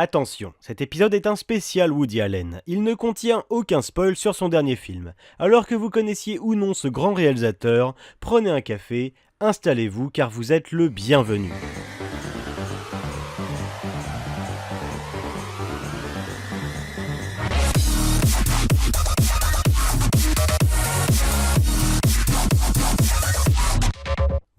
Attention, cet épisode est un spécial Woody Allen. Il ne contient aucun spoil sur son dernier film. Alors que vous connaissiez ou non ce grand réalisateur, prenez un café, installez-vous car vous êtes le bienvenu.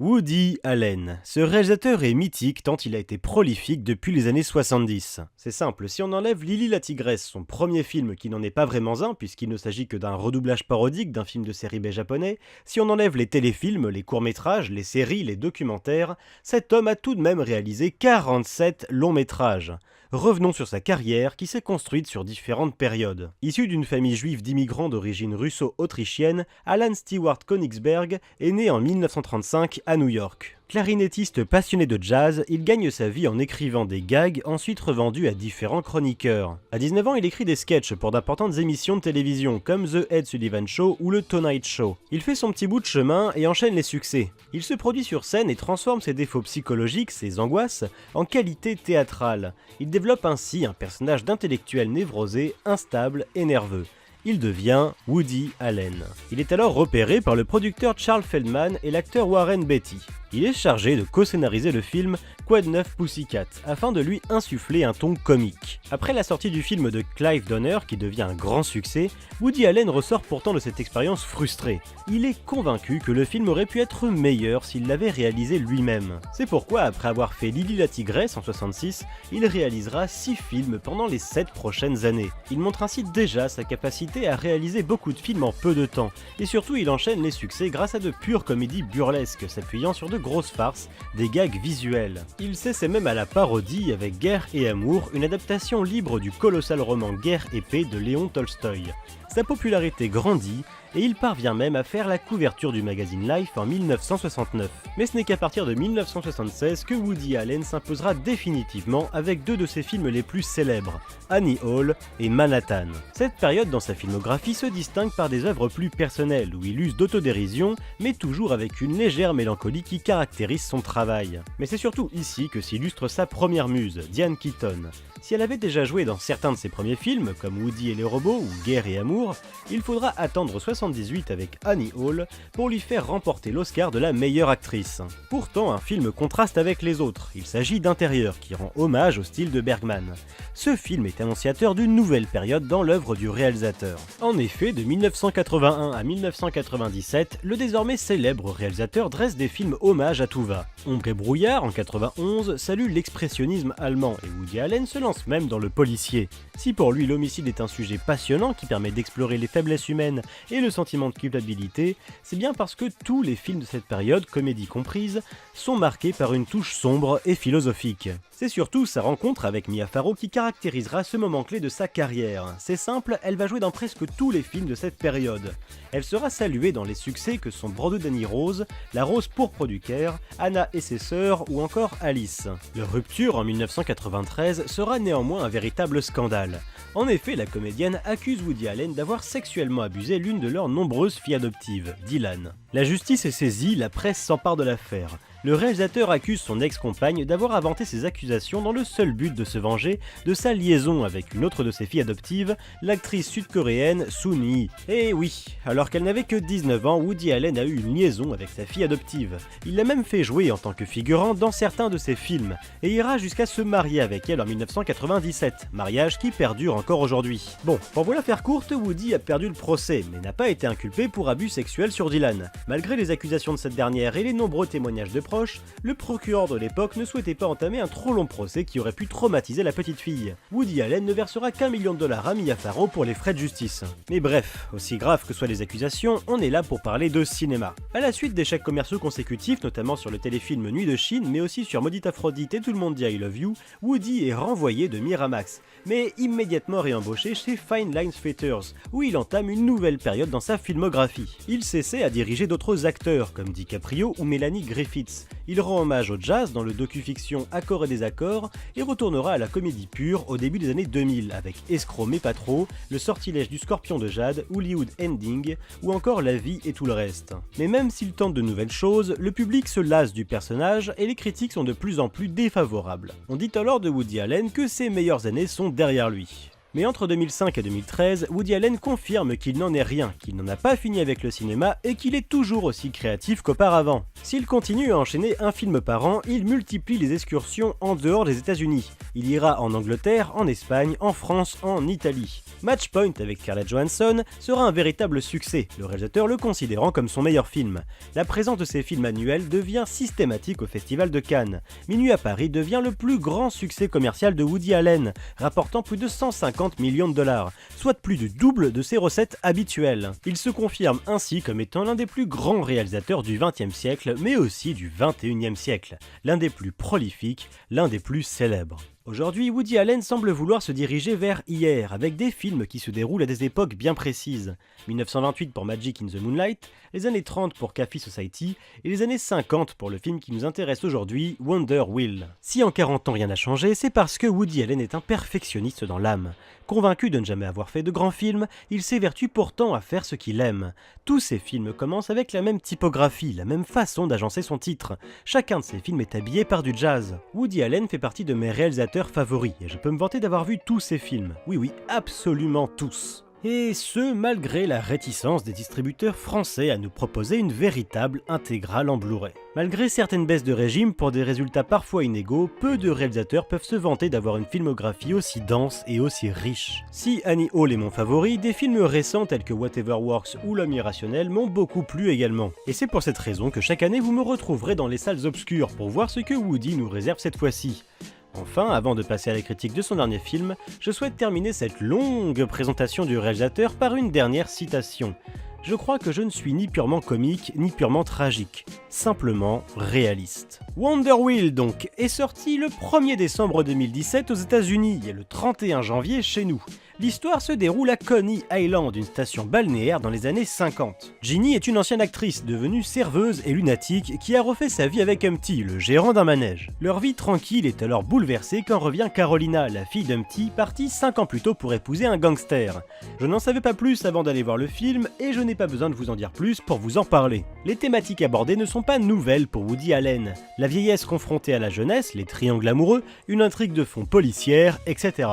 Woody Allen. Ce réalisateur est mythique tant il a été prolifique depuis les années 70. C'est simple, si on enlève Lily la Tigresse, son premier film qui n'en est pas vraiment un puisqu'il ne s'agit que d'un redoublage parodique d'un film de série B japonais, si on enlève les téléfilms, les courts-métrages, les séries, les documentaires, cet homme a tout de même réalisé 47 longs-métrages. Revenons sur sa carrière qui s'est construite sur différentes périodes. Issu d'une famille juive d'immigrants d'origine russo-autrichienne, Alan Stewart Königsberg est né en 1935 à New York. Clarinettiste passionné de jazz, il gagne sa vie en écrivant des gags ensuite revendus à différents chroniqueurs. À 19 ans, il écrit des sketchs pour d'importantes émissions de télévision comme The Ed Sullivan Show ou le Tonight Show. Il fait son petit bout de chemin et enchaîne les succès. Il se produit sur scène et transforme ses défauts psychologiques, ses angoisses, en qualité théâtrale. Il développe ainsi un personnage d'intellectuel névrosé, instable et nerveux. Il devient Woody Allen. Il est alors repéré par le producteur Charles Feldman et l'acteur Warren Beatty. Il est chargé de co-scénariser le film Quoi de neuf Pussycat, afin de lui insuffler un ton comique. Après la sortie du film de Clive Donner, qui devient un grand succès, Woody Allen ressort pourtant de cette expérience frustré. Il est convaincu que le film aurait pu être meilleur s'il l'avait réalisé lui-même. C'est pourquoi, après avoir fait Lily la Tigresse en 1966, il réalisera 6 films pendant les 7 prochaines années. Il montre ainsi déjà sa capacité à réaliser beaucoup de films en peu de temps, et surtout il enchaîne les succès grâce à de pures comédies burlesques, s'appuyant sur de grosses farces, des gags visuels. Il s'essaie même à la parodie avec Guerre et Amour, une adaptation libre du colossal roman Guerre et Paix de Léon Tolstoï. Sa popularité grandit et il parvient même à faire la couverture du magazine Life en 1969. Mais ce n'est qu'à partir de 1976 que Woody Allen s'imposera définitivement avec 2 de ses films les plus célèbres, Annie Hall et Manhattan. Cette période dans sa filmographie se distingue par des œuvres plus personnelles où il use d'autodérision, mais toujours avec une légère mélancolie qui caractérise son travail. Mais c'est surtout ici que s'illustre sa première muse, Diane Keaton. Si elle avait déjà joué dans certains de ses premiers films, comme Woody et les robots ou Guerre et Amour, il faudra attendre 1978 avec Annie Hall pour lui faire remporter l'Oscar de la meilleure actrice. Pourtant, un film contraste avec les autres. Il s'agit d'Intérieur, qui rend hommage au style de Bergman. Ce film est annonciateur d'une nouvelle période dans l'œuvre du réalisateur. En effet, de 1981 à 1997, le désormais célèbre réalisateur dresse des films hommages à tout va. Ombre et brouillard, en 91, salue l'expressionnisme allemand et Woody Allen se lance même dans le policier. Si pour lui l'homicide est un sujet passionnant qui permet d'explorer les faiblesses humaines et le sentiment de culpabilité, c'est bien parce que tous les films de cette période, comédie comprise, sont marqués par une touche sombre et philosophique. C'est surtout sa rencontre avec Mia Farrow qui caractérisera ce moment clé de sa carrière. C'est simple, elle va jouer dans presque tous les films de cette période. Elle sera saluée dans les succès que sont Bordeaux Danny Rose, La Rose pourpre du Caire, Anna et ses sœurs ou encore Alice. Leur rupture en 1993 sera néanmoins un véritable scandale. En effet, la comédienne accuse Woody Allen d'avoir sexuellement abusé l'une de leurs nombreuses filles adoptives, Dylan. La justice est saisie, la presse s'empare de l'affaire. Le réalisateur accuse son ex-compagne d'avoir inventé ces accusations dans le seul but de se venger de sa liaison avec une autre de ses filles adoptives, l'actrice sud-coréenne Soon Hee. Et oui, alors qu'elle n'avait que 19 ans, Woody Allen a eu une liaison avec sa fille adoptive. Il l'a même fait jouer en tant que figurant dans certains de ses films, et ira jusqu'à se marier avec elle en 1997, mariage qui perdure encore aujourd'hui. Bon, pour vous la faire courte, Woody a perdu le procès, mais n'a pas été inculpé pour abus sexuels sur Dylan. Malgré les accusations de cette dernière et les nombreux témoignages de proches, le procureur de l'époque ne souhaitait pas entamer un trop long procès qui aurait pu traumatiser la petite fille. Woody Allen ne versera qu'$1 million à Mia Farrow pour les frais de justice. Mais bref, aussi grave que soient les accusations, on est là pour parler de cinéma. À la suite d'échecs commerciaux consécutifs, notamment sur le téléfilm Nuit de Chine, mais aussi sur Maudite Aphrodite et Tout le monde dit I love you, Woody est renvoyé de Miramax, mais immédiatement réembauché chez Fine Line Theatres, où il entame une nouvelle période dans sa filmographie. Il s'essaie à diriger d'autres acteurs, comme DiCaprio ou Melanie Griffiths, 2010, il rend hommage au jazz dans le docu-fiction Accords et désaccords et retournera à la comédie pure au début des années 2000 avec Escroc mais pas trop, Le sortilège du scorpion de Jade, Hollywood Ending ou encore La vie et tout le reste. Mais même s'il tente de nouvelles choses, le public se lasse du personnage et les critiques sont de plus en plus défavorables. On dit alors de Woody Allen que ses meilleures années sont derrière lui. Mais entre 2005 et 2013, Woody Allen confirme qu'il n'en est rien, qu'il n'en a pas fini avec le cinéma et qu'il est toujours aussi créatif qu'auparavant. S'il continue à enchaîner un film par an, il multiplie les excursions en dehors des États-Unis. Il ira en Angleterre, en Espagne, en France, en Italie. Matchpoint avec Scarlett Johansson sera un véritable succès, le réalisateur le considérant comme son meilleur film. La présence de ses films annuels devient systématique au Festival de Cannes. Minuit à Paris devient le plus grand succès commercial de Woody Allen, rapportant plus de 150 millions de dollars, soit plus du double de ses recettes habituelles. Il se confirme ainsi comme étant l'un des plus grands réalisateurs du XXe siècle, mais aussi du XXIe siècle, l'un des plus prolifiques, l'un des plus célèbres. Aujourd'hui, Woody Allen semble vouloir se diriger vers hier, avec des films qui se déroulent à des époques bien précises. 1928 pour Magic in the Moonlight, les années 30 pour Coffee Society, et les années 50 pour le film qui nous intéresse aujourd'hui, Wonder Wheel. Si en 40 ans rien n'a changé, c'est parce que Woody Allen est un perfectionniste dans l'âme. Convaincu de ne jamais avoir fait de grands films, il s'évertue pourtant à faire ce qu'il aime. Tous ses films commencent avec la même typographie, la même façon d'agencer son titre. Chacun de ses films est habillé par du jazz. Woody Allen fait partie de mes réalisateurs favoris, et je peux me vanter d'avoir vu tous ses films. Oui, absolument tous. Et ce, malgré la réticence des distributeurs français à nous proposer une véritable intégrale en Blu-ray. Malgré certaines baisses de régime pour des résultats parfois inégaux, peu de réalisateurs peuvent se vanter d'avoir une filmographie aussi dense et aussi riche. Si Annie Hall est mon favori, des films récents tels que Whatever Works ou L'Homme irrationnel m'ont beaucoup plu également. Et c'est pour cette raison que chaque année vous me retrouverez dans les salles obscures pour voir ce que Woody nous réserve cette fois-ci. Enfin, avant de passer à la critique de son dernier film, je souhaite terminer cette longue présentation du réalisateur par une dernière citation. Je crois que je ne suis ni purement comique, ni purement tragique, simplement réaliste. Wonder Wheel donc est sorti le 1er décembre 2017 aux États-Unis et le 31 janvier chez nous. L'histoire se déroule à Coney Island, une station balnéaire dans les années 50. Ginny est une ancienne actrice devenue serveuse et lunatique qui a refait sa vie avec Humpty, le gérant d'un manège. Leur vie tranquille est alors bouleversée quand revient Carolina, la fille d'Humpty, partie 5 ans plus tôt pour épouser un gangster. Je n'en savais pas plus avant d'aller voir le film et je n'ai pas besoin de vous en dire plus pour vous en parler. Les thématiques abordées ne sont pas nouvelles pour Woody Allen. La vieillesse confrontée à la jeunesse, les triangles amoureux, une intrigue de fond policière, etc.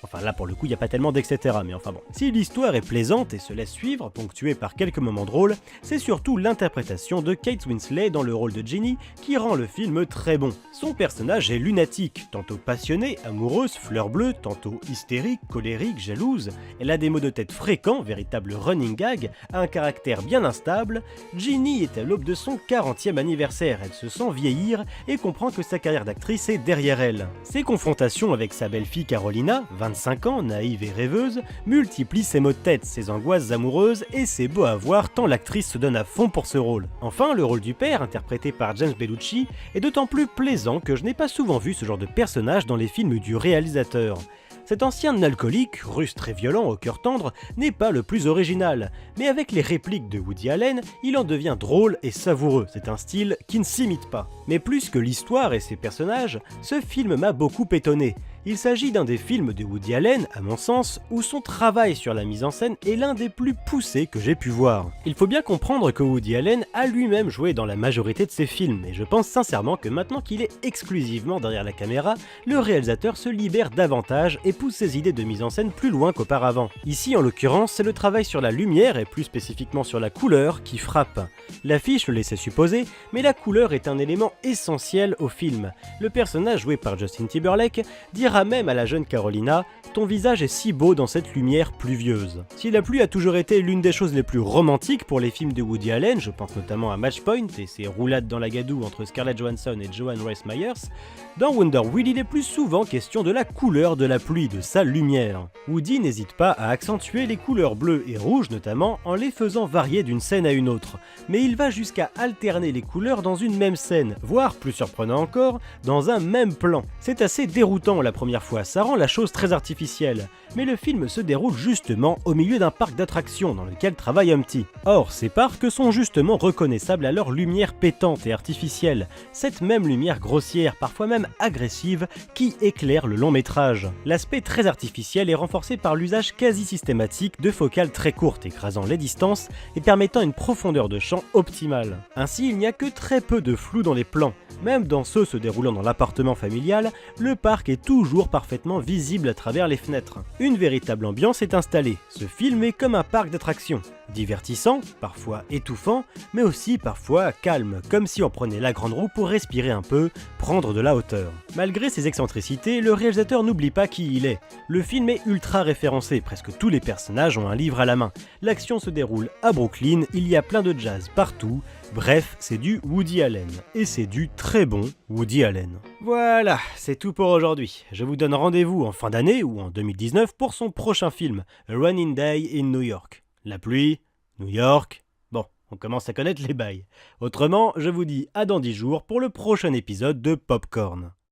Enfin là pour le coup il n'y a pas tellement d'etc, mais enfin bon. Si l'histoire est plaisante et se laisse suivre, ponctuée par quelques moments drôles, c'est surtout l'interprétation de Kate Winslet dans le rôle de Ginny qui rend le film très bon. Son personnage est lunatique, tantôt passionnée, amoureuse, fleur bleue, tantôt hystérique, colérique, jalouse. Elle a des maux de tête fréquents, véritable running gag, a un caractère bien instable. Ginny est à l'aube de son 40e anniversaire, elle se sent vieillir et comprend que sa carrière d'actrice est derrière elle. Ses confrontations avec sa belle-fille Carolina, 25 ans, naïve et rêveuse, multiplie ses maux de tête, ses angoisses amoureuses et c'est beau à voir tant l'actrice se donne à fond pour ce rôle. Enfin, le rôle du père, interprété par James Belushi, est d'autant plus plaisant que je n'ai pas souvent vu ce genre de personnage dans les films du réalisateur. Cet ancien alcoolique, rustre et violent au cœur tendre, n'est pas le plus original, mais avec les répliques de Woody Allen, il en devient drôle et savoureux, c'est un style qui ne s'imite pas. Mais plus que l'histoire et ses personnages, ce film m'a beaucoup étonné. Il s'agit d'un des films de Woody Allen, à mon sens, où son travail sur la mise en scène est l'un des plus poussés que j'ai pu voir. Il faut bien comprendre que Woody Allen a lui-même joué dans la majorité de ses films, et je pense sincèrement que maintenant qu'il est exclusivement derrière la caméra, le réalisateur se libère davantage et pousse ses idées de mise en scène plus loin qu'auparavant. Ici, en l'occurrence, c'est le travail sur la lumière, et plus spécifiquement sur la couleur, qui frappe. L'affiche le laissait supposer, mais la couleur est un élément essentiel au film. Le personnage joué par Justin Timberlake dira même à la jeune Carolina « Ton visage est si beau dans cette lumière pluvieuse ». Si la pluie a toujours été l'une des choses les plus romantiques pour les films de Woody Allen, je pense notamment à Matchpoint et ses roulades dans la gadoue entre Scarlett Johansson et Joan Rhys Meyers, dans Wonder Wheel il est plus souvent question de la couleur de la pluie, de sa lumière. Woody n'hésite pas à accentuer les couleurs bleues et rouges notamment en les faisant varier d'une scène à une autre, mais il va jusqu'à alterner les couleurs dans une même scène, voire plus surprenant encore, dans un même plan. C'est assez déroutant la première fois, ça rend la chose très artificielle artificielle, mais le film se déroule justement au milieu d'un parc d'attractions dans lequel travaille Humpty. Or, ces parcs sont justement reconnaissables à leur lumière pétante et artificielle, cette même lumière grossière, parfois même agressive, qui éclaire le long métrage. L'aspect très artificiel est renforcé par l'usage quasi systématique de focales très courtes, écrasant les distances et permettant une profondeur de champ optimale. Ainsi, il n'y a que très peu de flou dans les plans. Même dans ceux se déroulant dans l'appartement familial, le parc est toujours parfaitement visible à travers les fenêtres. Une véritable ambiance est installée. Ce film est comme un parc d'attractions. Divertissant, parfois étouffant, mais aussi parfois calme, comme si on prenait la grande roue pour respirer un peu, prendre de la hauteur. Malgré ses excentricités, le réalisateur n'oublie pas qui il est. Le film est ultra référencé, presque tous les personnages ont un livre à la main. L'action se déroule à Brooklyn, il y a plein de jazz partout, bref, c'est du Woody Allen. Et c'est du très bon Woody Allen. Voilà, c'est tout pour aujourd'hui. Je vous donne rendez-vous en fin d'année ou en 2019 pour son prochain film, A Raining Day in New York. La pluie, New York, bon, on commence à connaître les bails. Autrement, je vous dis à dans 10 jours pour le prochain épisode de Popcorn.